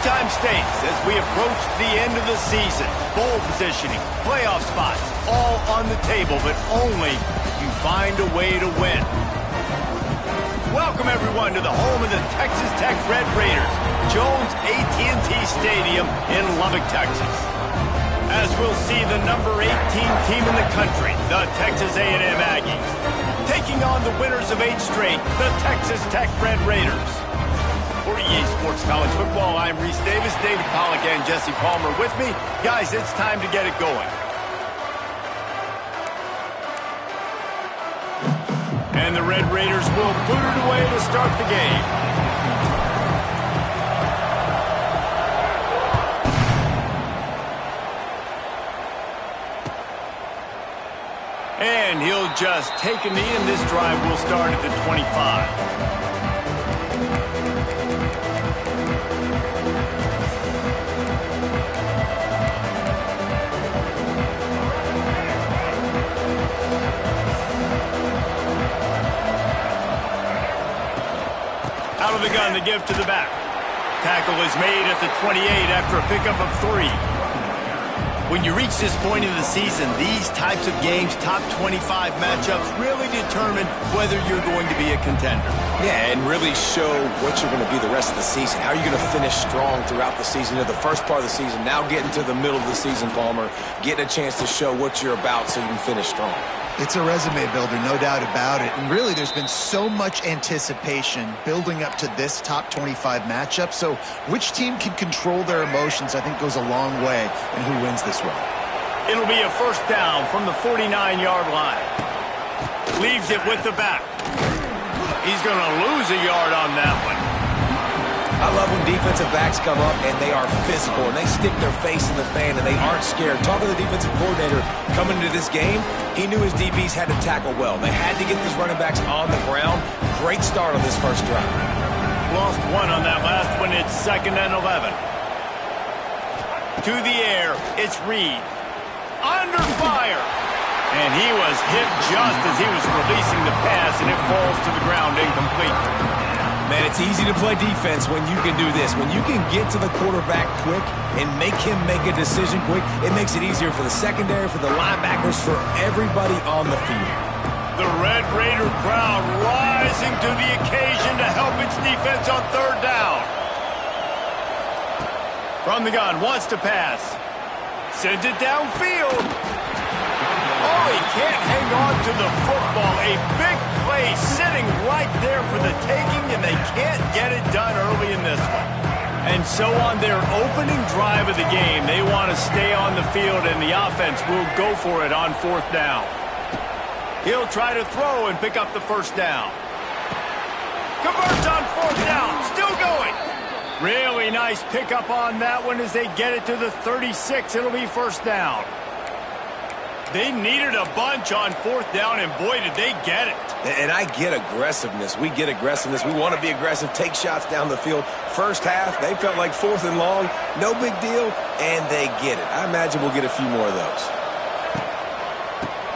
time states as we approach the end of the season. Bowl positioning, playoff spots, all on the table, but only if you find a way to win. Welcome, everyone, to the home of the Texas Tech Red Raiders, Jones AT&T Stadium in Lubbock, Texas. As we'll see the number 18 team in the country, the Texas A&M Aggies, taking on the winners of 8 straight, the Texas Tech Red Raiders. For EA Sports College Football, I'm Reese Davis, David Pollack, and Jesse Palmer with me. Guys, it's time to get it going. And the Red Raiders will boot it away to start the game. And he'll just take a knee, and this drive will start at the 25. Out of the gun, the give to the back. Tackle is made at the 28 after a pickup of 3. When you reach this point in the season, these types of games, top 25 matchups, really determine whether you're going to be a contender. Yeah, and really show what you're going to be the rest of the season. How are you going to finish strong throughout the season? The first part of the season, now getting to the middle of the season, Palmer, getting a chance to show what you're about so you can finish strong. It's a resume builder, no doubt about it. And really, there's been so much anticipation building up to this top 25 matchup. So which team can control their emotions, I think, goes a long way in who wins this one. It'll be a first down from the 49-yard line. Leaves it with the back. He's going to lose a yard on that one. I love when defensive backs come up and they are physical and they stick their face in the fan and they aren't scared. Talking to the defensive coordinator coming into this game, he knew his DBs had to tackle well. They had to get these running backs on the ground. Great start on this first drive. Lost 1 on that last one. It's 2nd and 11. To the air, it's Reed. Under fire. And he was hit just as he was releasing the pass, and it falls to the ground incomplete. Man, it's easy to play defense when you can do this. When you can get to the quarterback quick and make him make a decision quick, it makes it easier for the secondary, for the linebackers, for everybody on the field. The Red Raider crowd rising to the occasion to help its defense on 3rd down. From the gun, wants to pass. Sends it downfield. Oh, he can't hang on to the football. A big play sitting right there for the taking, and they can't get it done early in this one. And so on their opening drive of the game, they want to stay on the field, and the offense will go for it on 4th down. He'll try to throw and pick up the first down. Converts on 4th down, still going. Really nice pickup on that one as they get it to the 36. It'll be 1st down. They needed a bunch on 4th down, and boy, did they get it. And I get aggressiveness. We get aggressiveness. We want to be aggressive, take shots down the field. First half, they felt like 4th and long. No big deal, and they get it. I imagine we'll get a few more of those.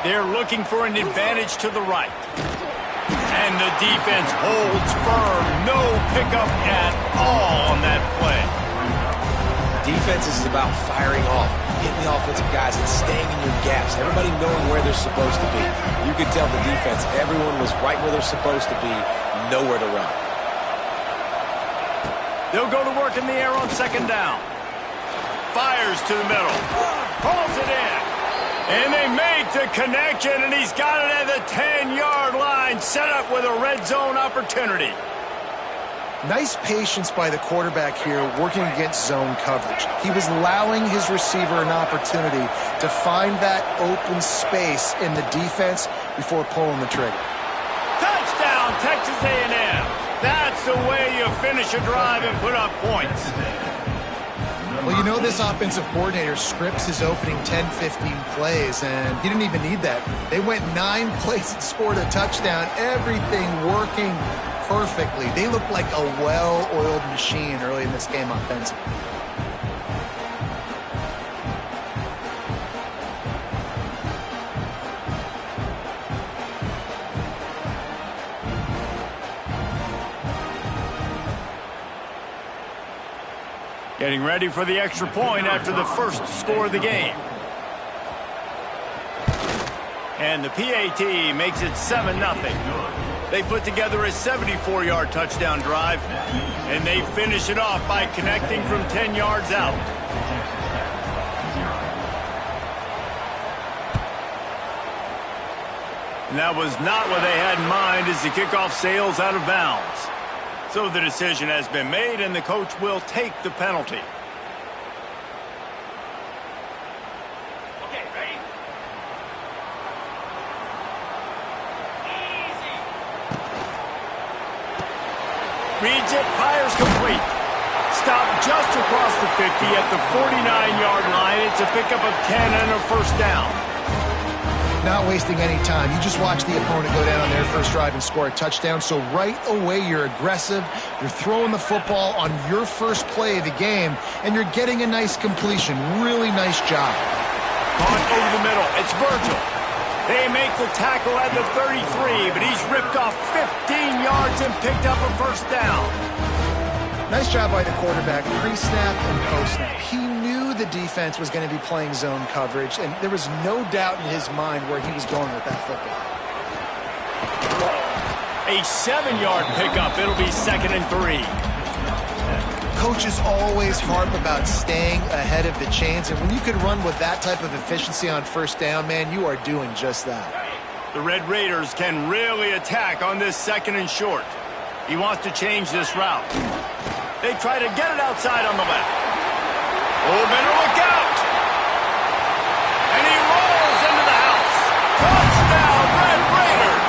They're looking for an advantage to the right. And the defense holds firm. No pickup at all on that play. Defense is about firing off, hitting the offensive guys and staying in your gaps. Everybody knowing where they're supposed to be. You could tell the defense, everyone was right where they're supposed to be, nowhere to run. They'll go to work in the air on 2nd down. Fires to the middle. Pulls it in. And they make the connection, and he's got it at the 10-yard line, set up with a red zone opportunity. Nice patience by the quarterback here working against zone coverage. He was allowing his receiver an opportunity to find that open space in the defense before pulling the trigger. Touchdown, Texas A&M. That's the way you finish a drive and put up points. Well, you know this offensive coordinator scripts his opening 10-15 plays, and he didn't even need that. They went 9 plays and scored a touchdown, everything working perfectly. They looked like a well-oiled machine early in this game offensively. Getting ready for the extra point after the first score of the game. And the PAT makes it 7-0. They put together a 74-yard touchdown drive, and they finish it off by connecting from 10 yards out. And that was not what they had in mind as the kickoff sails out of bounds. So the decision has been made, and the coach will take the penalty. Okay, ready? Easy. Reads it, fires complete. Stopped just across the 50 at the 49-yard line. It's a pickup of 10 and a first down. Not wasting any time. You just watch the opponent go down on their first drive and score a touchdown. So right away, you're aggressive. You're throwing the football on your first play of the game, and you're getting a nice completion. Really nice job. Caught over the middle. It's Virgil. They make the tackle at the 33, but he's ripped off 15 yards and picked up a first down. Nice job by the quarterback, pre-snap and post-snap. He knew the defense was going to be playing zone coverage, and there was no doubt in his mind where he was going with that football. A 7-yard pickup. It'll be 2nd and 3. Coaches always harp about staying ahead of the chains, and when you can run with that type of efficiency on first down, man, you are doing just that. The Red Raiders can really attack on this 2nd and short. He wants to change this route. They try to get it outside on the left. Oh, better look out! And he rolls into the house. Touchdown, Red Raiders!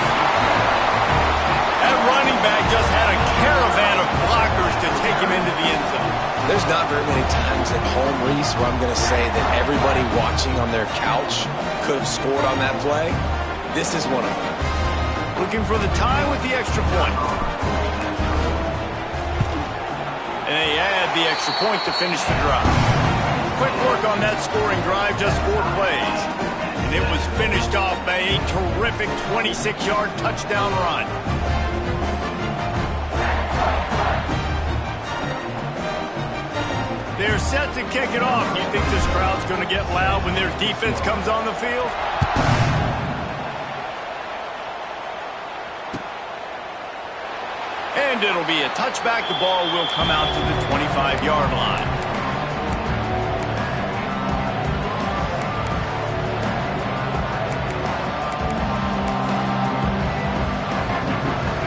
That running back just had a caravan of blockers to take him into the end zone. There's not very many times at home, Reese, where I'm going to say that everybody watching on their couch could have scored on that play. This is one of them. Looking for the tie with the extra point. And they add the extra point to finish the drive. Quick work on that scoring drive, just 4 plays. And it was finished off by a terrific 26-yard touchdown run. They're set to kick it off. You think this crowd's going to get loud when their defense comes on the field? And it'll be a touchback. The ball will come out to the 25-yard line.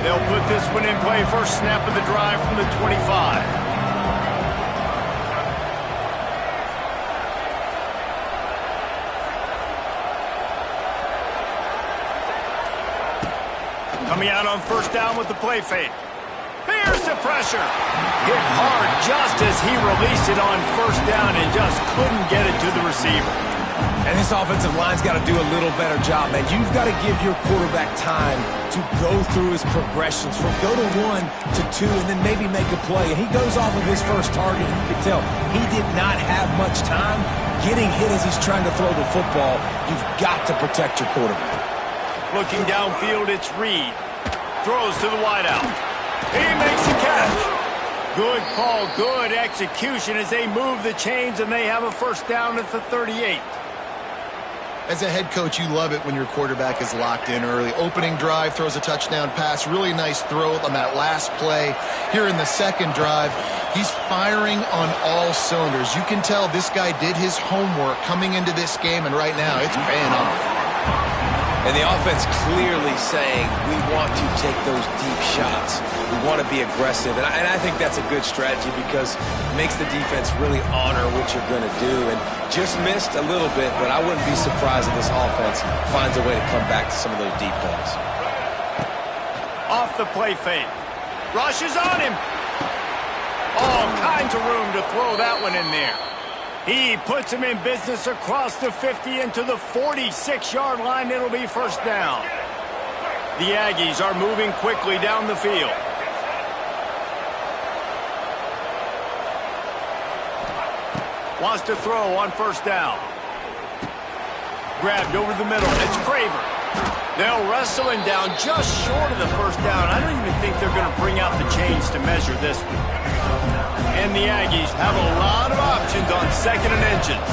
They'll put this one in play. First snap of the drive from the 25. Coming out on first down with the play fake. Here's the pressure. Hit hard just as he released it on first down and just couldn't get it to the receiver. And this offensive line's got to do a little better job, man. You've got to give your quarterback time to go through his progressions from go to 1 to 2 and then maybe make a play. And he goes off of his first target. You can tell he did not have much time getting hit as he's trying to throw the football. You've got to protect your quarterback. Looking downfield, it's Reed. Throws to the wideout. He makes the catch. Good call, good execution as they move the chains and they have a first down at the 38. As a head coach, you love it when your quarterback is locked in early. Opening drive, throws a touchdown pass. Really nice throw on that last play. Here in the second drive, he's firing on all cylinders. You can tell this guy did his homework coming into this game, and right now it's paying off. And the offense clearly saying, we want to take those deep shots. We want to be aggressive. And I think that's a good strategy because it makes the defense really honor what you're going to do. And just missed a little bit, but I wouldn't be surprised if this offense finds a way to come back to some of those deep balls. Off the play fake. Rushes on him. All kinds of room to throw that one in there. He puts him in business across the 50 into the 46-yard line. It'll be first down. The Aggies are moving quickly down the field. Wants to throw on first down. Grabbed over the middle. It's Craver. They'll wrestle him down just short of the first down. I don't even think they're going to bring out the chains to measure this one. And the Aggies have a lot of options on 2nd and inches.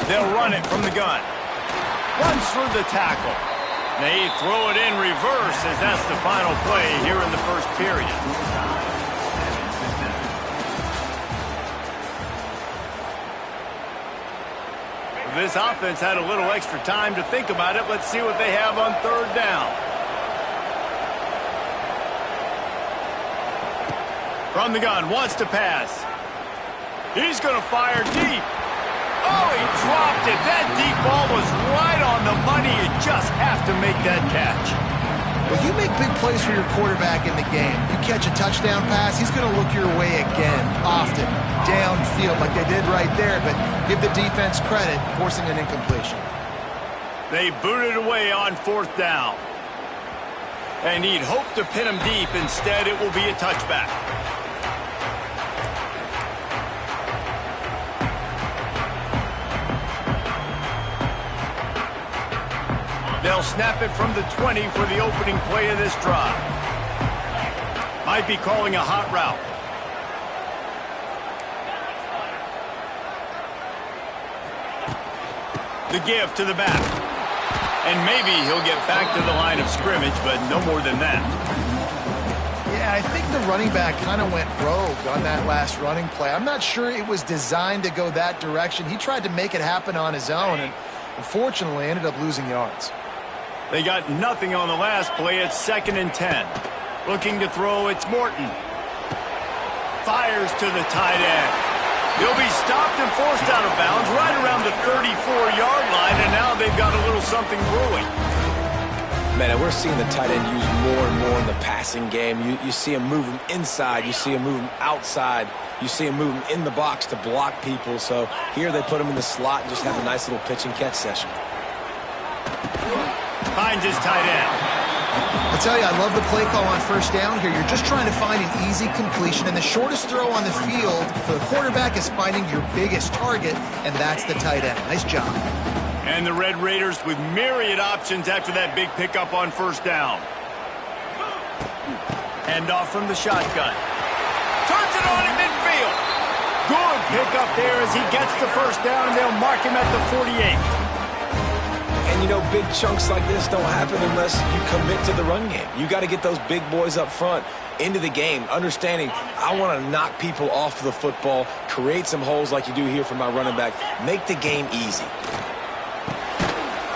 They'll run it from the gun. Runs through the tackle. They throw it in reverse as that's the final play here in the first period. This offense had a little extra time to think about it. Let's see what they have on 3rd down. From the gun, wants to pass. He's going to fire deep. Oh, he dropped it. That deep ball was right on the money. You just have to make that catch. Well, you make big plays for your quarterback in the game. You catch a touchdown pass, he's going to look your way again, often, downfield like they did right there, but give the defense credit, forcing an incompletion. They booted away on 4th down. And he'd hoped to pin him deep. Instead, it will be a touchback. They'll snap it from the 20 for the opening play of this drive. Might be calling a hot route. The give to the back. And maybe he'll get back to the line of scrimmage, but no more than that. Yeah, I think the running back kind of went rogue on that last running play. I'm not sure it was designed to go that direction. He tried to make it happen on his own and unfortunately ended up losing yards. They got nothing on the last play. It's 2nd and 10. Looking to throw, it's Morton. Fires to the tight end. He'll be stopped and forced out of bounds right around the 34-yard line, and now they've got a little something brewing. Man, and we're seeing the tight end used more and more in the passing game. You see him move him inside. You see him move him outside. You see him move him in the box to block people. So here they put him in the slot and just have a nice little pitch and catch session. Finds his tight end. I tell you, I love the play call on 1st down here. You're just trying to find an easy completion, and the shortest throw on the field for the quarterback is finding your biggest target, and that's the tight end. Nice job. And the Red Raiders with myriad options after that big pickup on 1st down. Hand off from the shotgun. Turns it on in midfield. Good pickup there as he gets the 1st down, and they'll mark him at the 48. And, you know, big chunks like this don't happen unless you commit to the run game. You got to get those big boys up front into the game, understanding I want to knock people off the football, create some holes like you do here for my running back, make the game easy.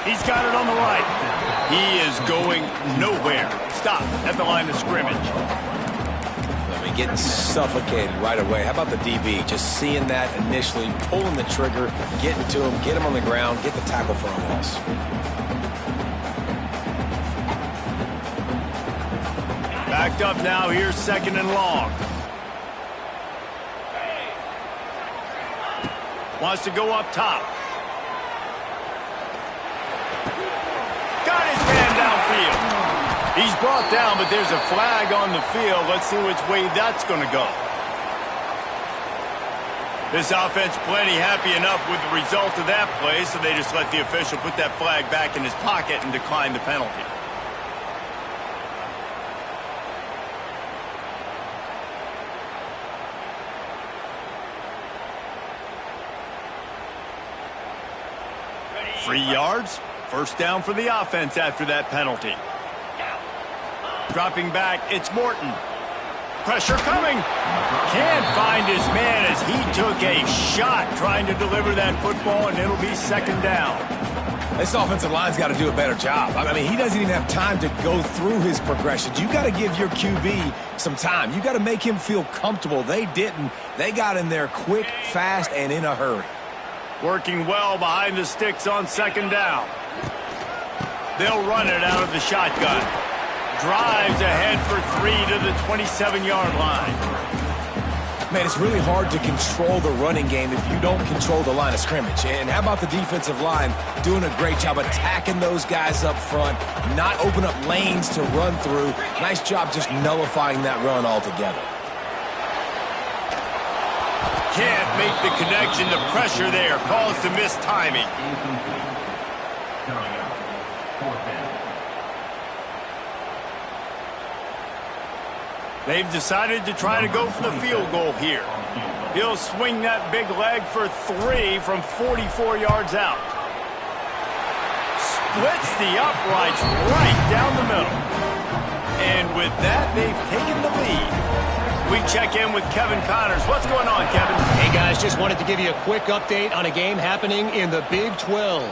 He's got it on the right. He is going nowhere. Stop at the line of scrimmage. I mean, getting suffocated right away. How about the DB? Just seeing that initially, pulling the trigger, getting to him, get him on the ground, get the tackle for a loss. Backed up now. Here's 2nd and long. Wants to go up top. Got his man downfield. He's brought down, but there's a flag on the field. Let's see which way that's going to go. This offense plenty happy enough with the result of that play, so they just let the official put that flag back in his pocket and decline the penalty. Free yards. 1st down for the offense after that penalty. Dropping back, it's Morton. Pressure coming. Can't find his man as he took a shot trying to deliver that football, and it'll be 2nd down. This offensive line's got to do a better job. I mean, he doesn't even have time to go through his progressions. You got to give your QB some time. You got to make him feel comfortable. They didn't. They got in there quick, fast, and in a hurry. Working well behind the sticks on 2nd down. They'll run it out of the shotgun. Drives ahead for 3 to the 27-yard line. Man, it's really hard to control the running game if you don't control the line of scrimmage. And how about the defensive line doing a great job attacking those guys up front, not open up lanes to run through. Nice job just nullifying that run altogether. Can't make the connection. The pressure there calls the missed timing. They've decided to try to go for the field goal here. He'll swing that big leg for 3 from 44 yards out. Splits the uprights right down the middle. And with that, they've taken the lead. We check in with Kevin Connors. What's going on, Kevin? Hey, guys, just wanted to give you a quick update on a game happening in the Big 12.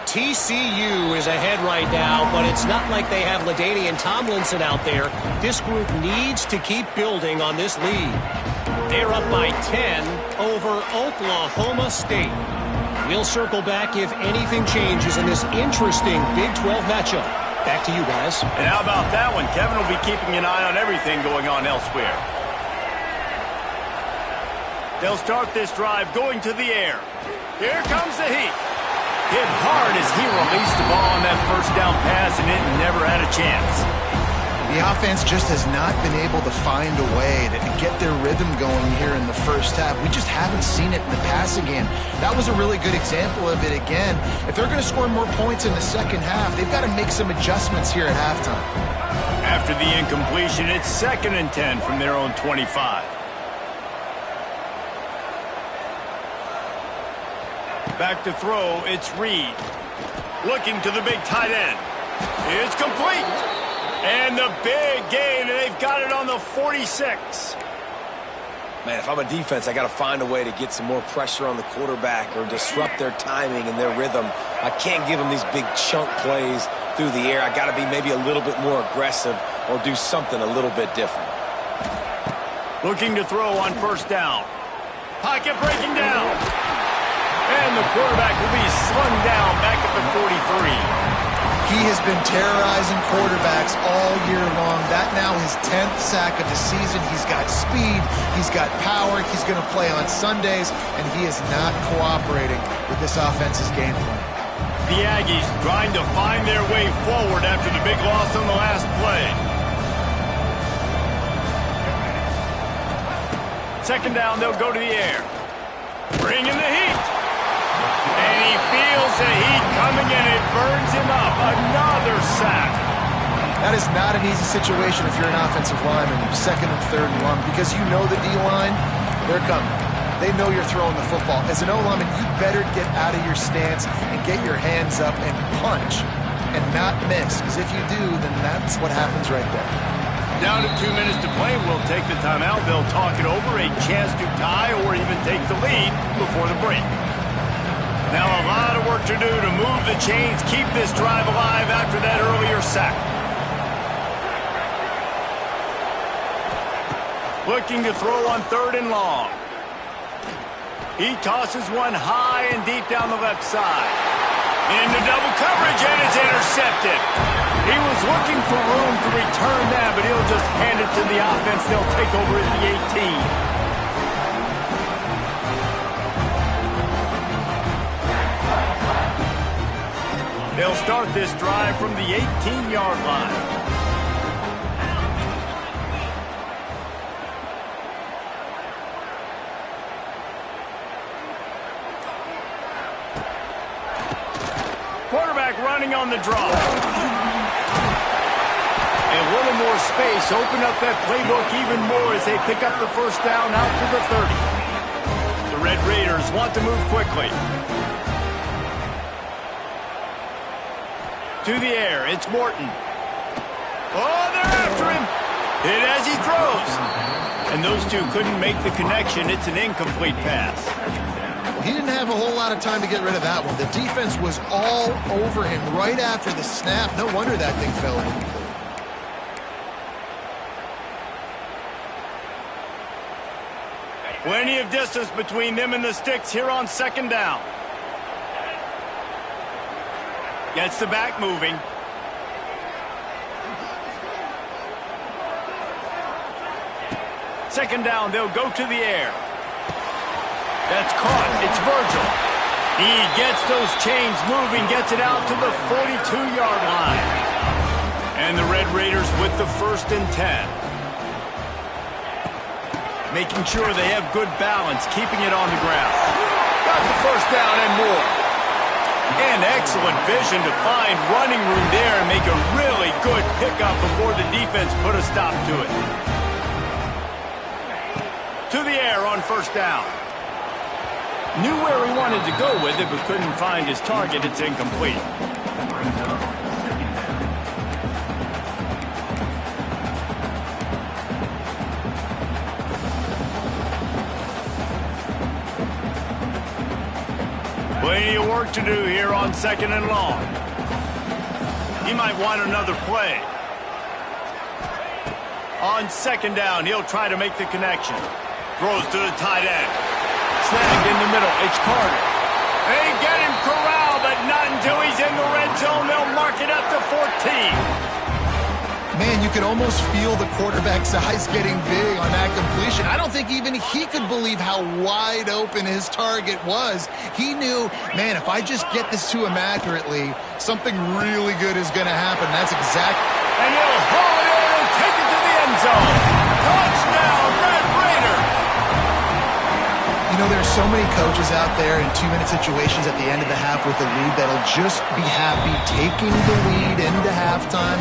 TCU is ahead right now, but it's not like they have LaDainian Tomlinson out there. This group needs to keep building on this lead. They're up by 10 over Oklahoma State. We'll circle back if anything changes in this interesting Big 12 matchup. Back to you guys. And how about that one? Kevin will be keeping an eye on everything going on elsewhere. They'll start this drive going to the air. Here comes the heat. Hit hard as he released the ball on that first down pass, and it never had a chance. The offense just has not been able to find a way to get their rhythm going here in the first half. We just haven't seen it in the passing game. That was a really good example of it again. If they're going to score more points in the second half, they've got to make some adjustments here at halftime. After the incompletion, it's 2nd and 10 from their own 25. Back to throw, it's Reed. Looking to the big tight end. It's complete. And the big gain, and they've got it on the 46. Man, if I'm a defense, I got to find a way to get some more pressure on the quarterback or disrupt their timing and their rhythm. I can't give them these big chunk plays through the air. I got to be maybe a little bit more aggressive or do something a little bit different. Looking to throw on first down. Pocket breaking down. And the quarterback will be slung down back at the 43. He has been terrorizing quarterbacks all year long. That now his 10th sack of the season. He's got speed. He's got power. He's going to play on Sundays, and he is not cooperating with this offense's game plan. The Aggies trying to find their way forward after the big loss on the last play. 2nd down, they'll go to the air. Bringing the heat. And he feels the heat coming, and it burns him up. Another sack. That is not an easy situation if you're an offensive lineman, 2nd and 3rd and long, because you know the D-line, they're coming. They know you're throwing the football. As an O-lineman, you better get out of your stance and get your hands up and punch and not miss, because if you do, then that's what happens right there. Down to 2 minutes to play. We'll take the timeout. They'll talk it over, a chance to tie or even take the lead before the break. Now a lot of work to do to move the chains, keep this drive alive after that earlier sack. Looking to throw on 3rd and long. He tosses one high and deep down the left side. Into double coverage, and it's intercepted. He was looking for room to return that, but he'll just hand it to the offense. They'll take over at the 18. They'll start this drive from the 18-yard line. Quarterback running on the draw. A little more space, open up that playbook even more as they pick up the first down out to the 30. The Red Raiders want to move quickly. To the air, it's Morton. Oh, they're after him. Hit as he throws. And those two couldn't make the connection. It's an incomplete pass. He didn't have a whole lot of time to get rid of that one. The defense was all over him right after the snap. No wonder that thing fell incomplete. Plenty of distance between them and the sticks here on 2nd down. Gets the back moving. Second down, they'll go to the air. That's caught. It's Virgil. He gets those chains moving, gets it out to the 42-yard line. And the Red Raiders with the 1st and 10. Making sure they have good balance, keeping it on the ground. Got the first down and more. And excellent vision to find running room there and make a really good pickup before the defense put a stop to it. To the air on first down. Knew where he wanted to go with it, but couldn't find his target. It's incomplete. Plenty of work to do here on second and long. He might want another play. On second down, he'll try to make the connection. Throws to the tight end. Snagged in the middle. It's Carter. They get him corralled, but not until he's in the red zone. They'll mark it at the 14. Man, you could almost feel the quarterback's eyes getting big on that completion. I don't think even he could believe how wide open his target was. He knew, man, if I just get this to him accurately, something really good is going to happen. That's exactly. And he'll haul it in and take it to the end zone. Touchdown, Red Raiders. You know, there's so many coaches out there in 2-minute situations at the end of the half with a lead that'll just be happy taking the lead into halftime.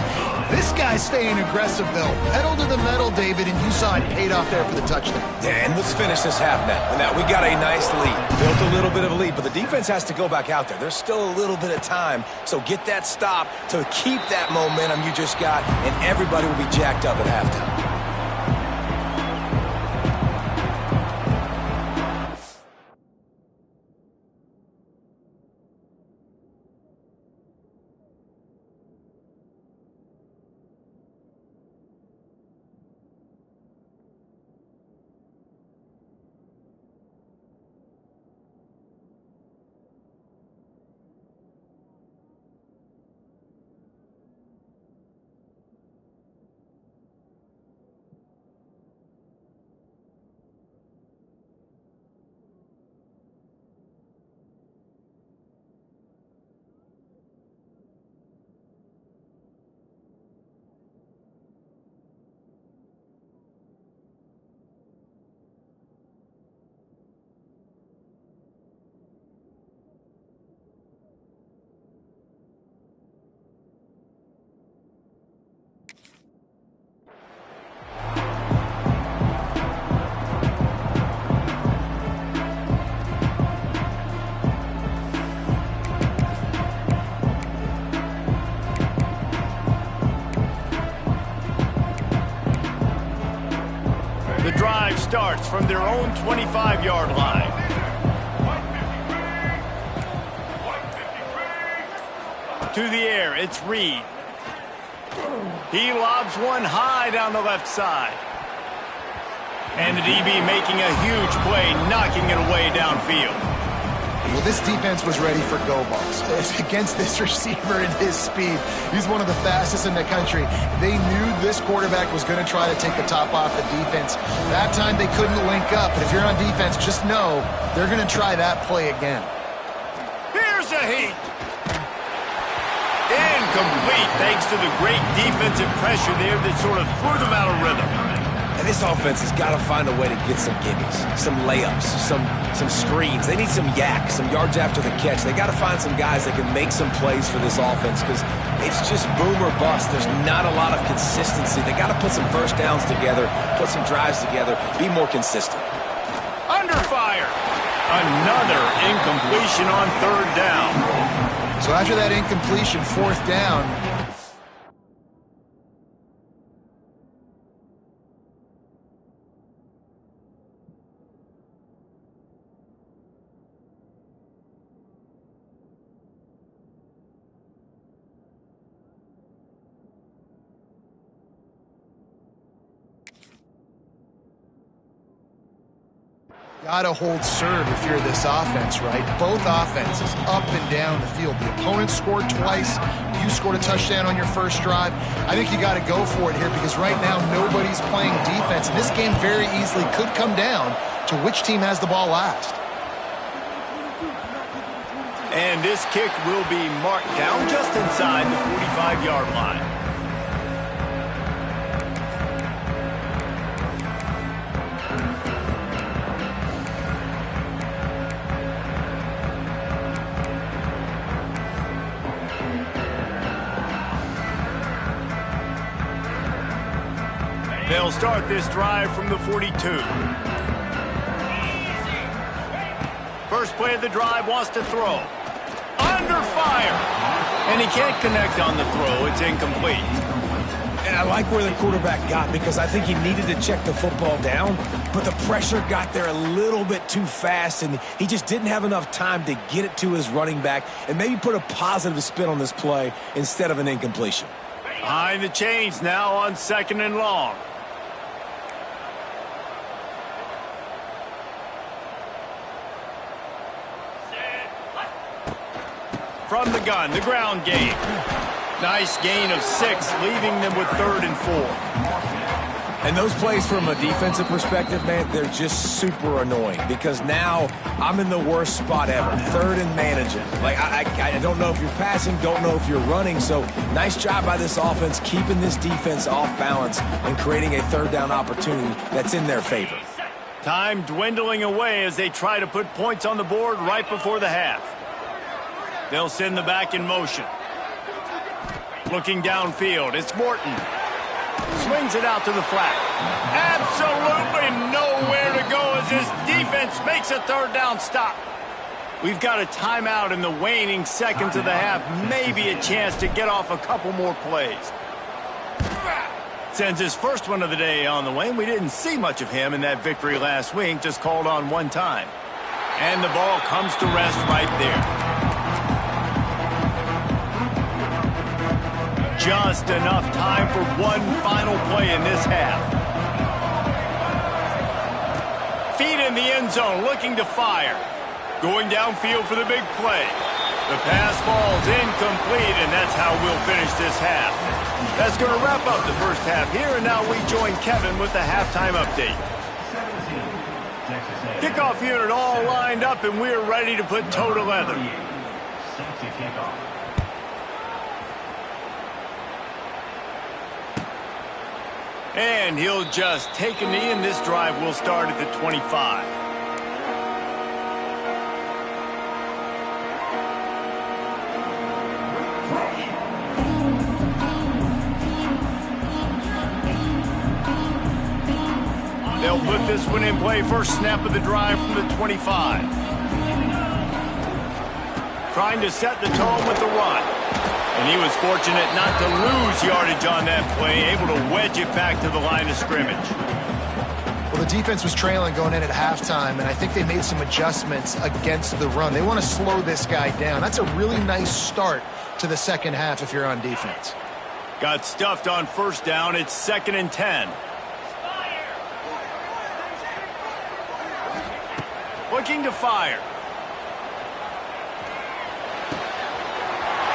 This guy's staying aggressive, though. Pedal to the metal, David, and you saw it paid off there for the touchdown. Yeah, and let's finish this half now. Now, we got a nice lead. Built a little bit of a lead, but the defense has to go back out there. There's still a little bit of time, so get that stop to keep that momentum you just got, and everybody will be jacked up at halftime. The drive starts from their own 25-yard line. To the air, it's Reed. He lobs one high down the left side. And the DB making a huge play, knocking it away downfield. Well, this defense was ready for go balls. Against this receiver and his speed, he's one of the fastest in the country. They knew this quarterback was going to try to take the top off the defense. That time they couldn't link up, but if you're on defense, just know they're going to try that play again. Here's a heat. Incomplete, thanks to the great defensive pressure there that sort of threw them out of rhythm. And this offense has got to find a way to get some gimmies, some layups, some screens. They need some yak, some yards after the catch. They got to find some guys that can make some plays for this offense because it's just boom or bust. There's not a lot of consistency. They got to put some first downs together, put some drives together, be more consistent. Under fire. Another incompletion on third down. So after that incompletion, fourth down, gotta hold serve if you're this offense, right? Both offenses up and down the field. The opponent scored twice. You scored a touchdown on your first drive. I think you got to go for it here because right now nobody's playing defense. And this game very easily could come down to which team has the ball last. And this kick will be marked down just inside the 45-yard line. They'll start this drive from the 42. First play of the drive, wants to throw. Under fire. And he can't connect on the throw. It's incomplete. And I like where the quarterback got because I think he needed to check the football down, but the pressure got there a little bit too fast, and he just didn't have enough time to get it to his running back and maybe put a positive spin on this play instead of an incompletion. Behind the chains now on 2nd and long. From the gun, the ground game. Nice gain of 6, leaving them with 3rd and 4. And those plays from a defensive perspective, man, they're just super annoying because now I'm in the worst spot ever. 3rd and managing. Like, I don't know if you're passing, don't know if you're running. So nice job by this offense keeping this defense off balance and creating a 3rd down opportunity that's in their favor. Time dwindling away as they try to put points on the board right before the half. They'll send the back in motion. Looking downfield, it's Morton. Swings it out to the flat. Absolutely nowhere to go as this defense makes a 3rd down stop. We've got a timeout in the waning seconds of the half. Maybe a chance to get off a couple more plays. Sends his first one of the day on the way. We didn't see much of him in that victory last week. Just called on one time. And the ball comes to rest right there. Just enough time for one final play in this half. Feet in the end zone, looking to fire. Going downfield for the big play. The pass falls incomplete, and that's how we'll finish this half. That's going to wrap up the first half here, and now we join Kevin with the halftime update. Kickoff unit all lined up, and we're ready to put toe to leather. And he'll just take a knee, and this drive will start at the 25. They'll put this one in play. First snap of the drive from the 25. Trying to set the tone with the run. And he was fortunate not to lose yardage on that play, able to wedge it back to the line of scrimmage. Well, the defense was trailing going in at halftime, and I think they made some adjustments against the run. They want to slow this guy down. That's a really nice start to the second half if you're on defense. Got stuffed on 1st down. It's 2nd and 10. Looking to fire.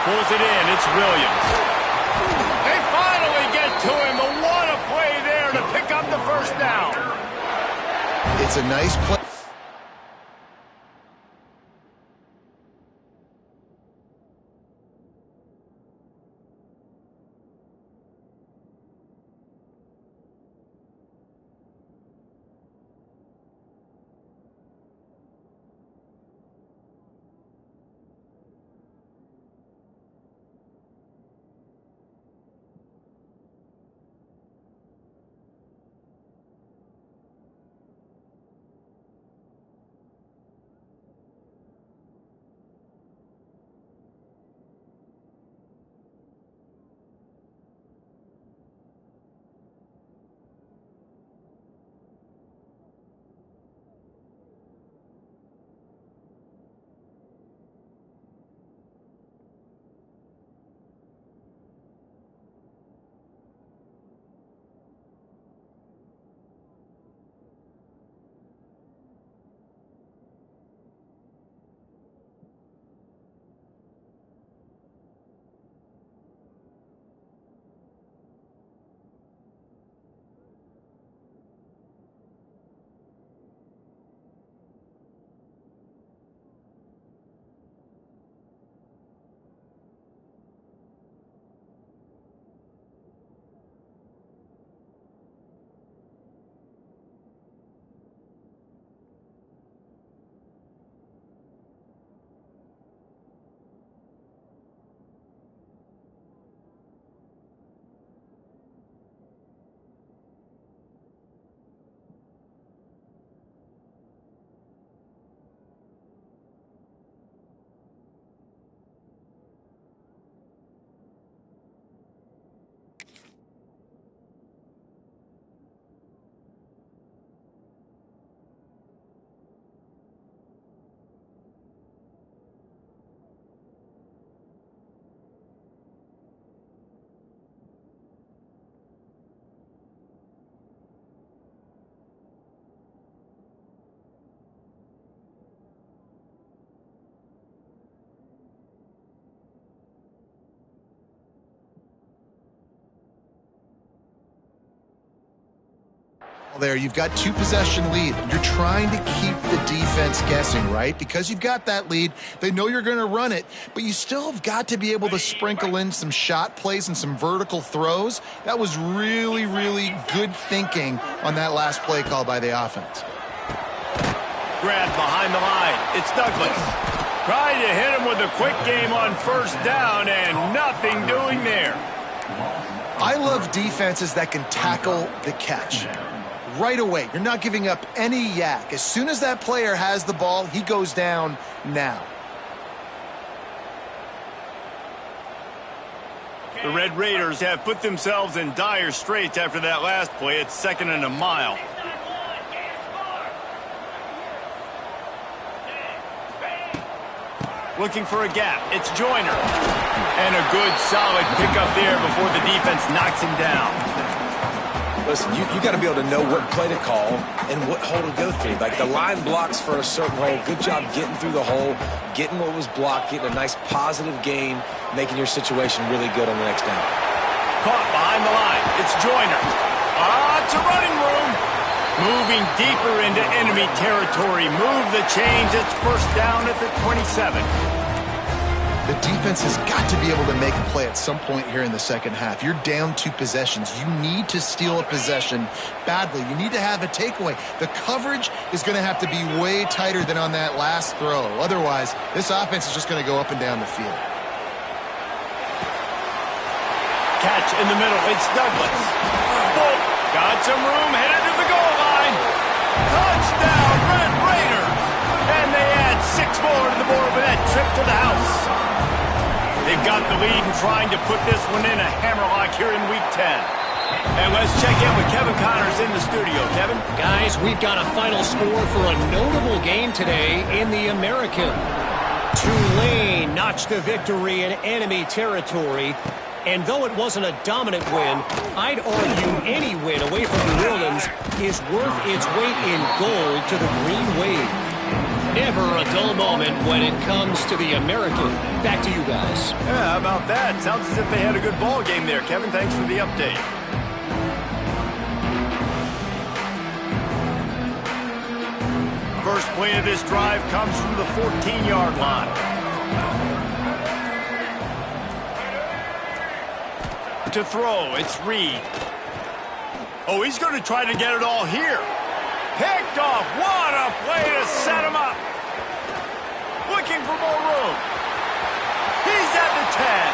Pulls it in. It's Williams. They finally get to him. But what a play there to pick up the 1st down. It's a nice play. There, you've got 2-possession lead. You're trying to keep the defense guessing, right? Because you've got that lead, they know you're going to run it, but you still have got to be able to sprinkle in some shot plays and some vertical throws. That was really, really good thinking on that last play call by the offense. Grab behind the line. It's Douglas. Trying to hit him with a quick game on first down, and nothing doing there. I love defenses that can tackle the catch. Right away, you're not giving up any yak. As soon as that player has the ball, he goes down now. The Red Raiders have put themselves in dire straits after that last play. It's 2nd and a mile. Looking for a gap. It's Joyner. And a good, solid pickup there before the defense knocks him down. Listen, you got to be able to know what play to call and what hole to go through. Like the line blocks for a certain hole. Good job getting through the hole, getting what was blocked, getting a nice positive gain, making your situation really good on the next down. Caught behind the line. It's Joyner. To running room. Moving deeper into enemy territory. Move the chains. It's first down at the 27. The defense has got to be able to make a play at some point here in the second half. You're down 2 possessions. You need to steal a possession badly. You need to have a takeaway. The coverage is going to have to be way tighter than on that last throw. Otherwise, this offense is just going to go up and down the field. Catch in the middle. It's Douglas. Bolt got some room. Headed to the goal line. Touchdown, Red Raiders. And they add 6 more to the board with that trip to the house. They've got the lead and trying to put this one in a hammerlock here in Week 10. And let's check in with Kevin Connors in the studio. Kevin? Guys, we've got a final score for a notable game today in the American. Tulane notched the victory in enemy territory. And though it wasn't a dominant win, I'd argue any win away from New Orleans is worth its weight in gold to the Green Wave. Never a dull moment when it comes to the American. Back to you guys. Yeah, how about that? Sounds as if they had a good ball game there. Kevin, thanks for the update. First play of this drive comes from the 14-yard line. To throw, it's Reed. Oh, he's going to try to get it all here. Picked off. What a play to set him up. Looking for more room. He's at the 10.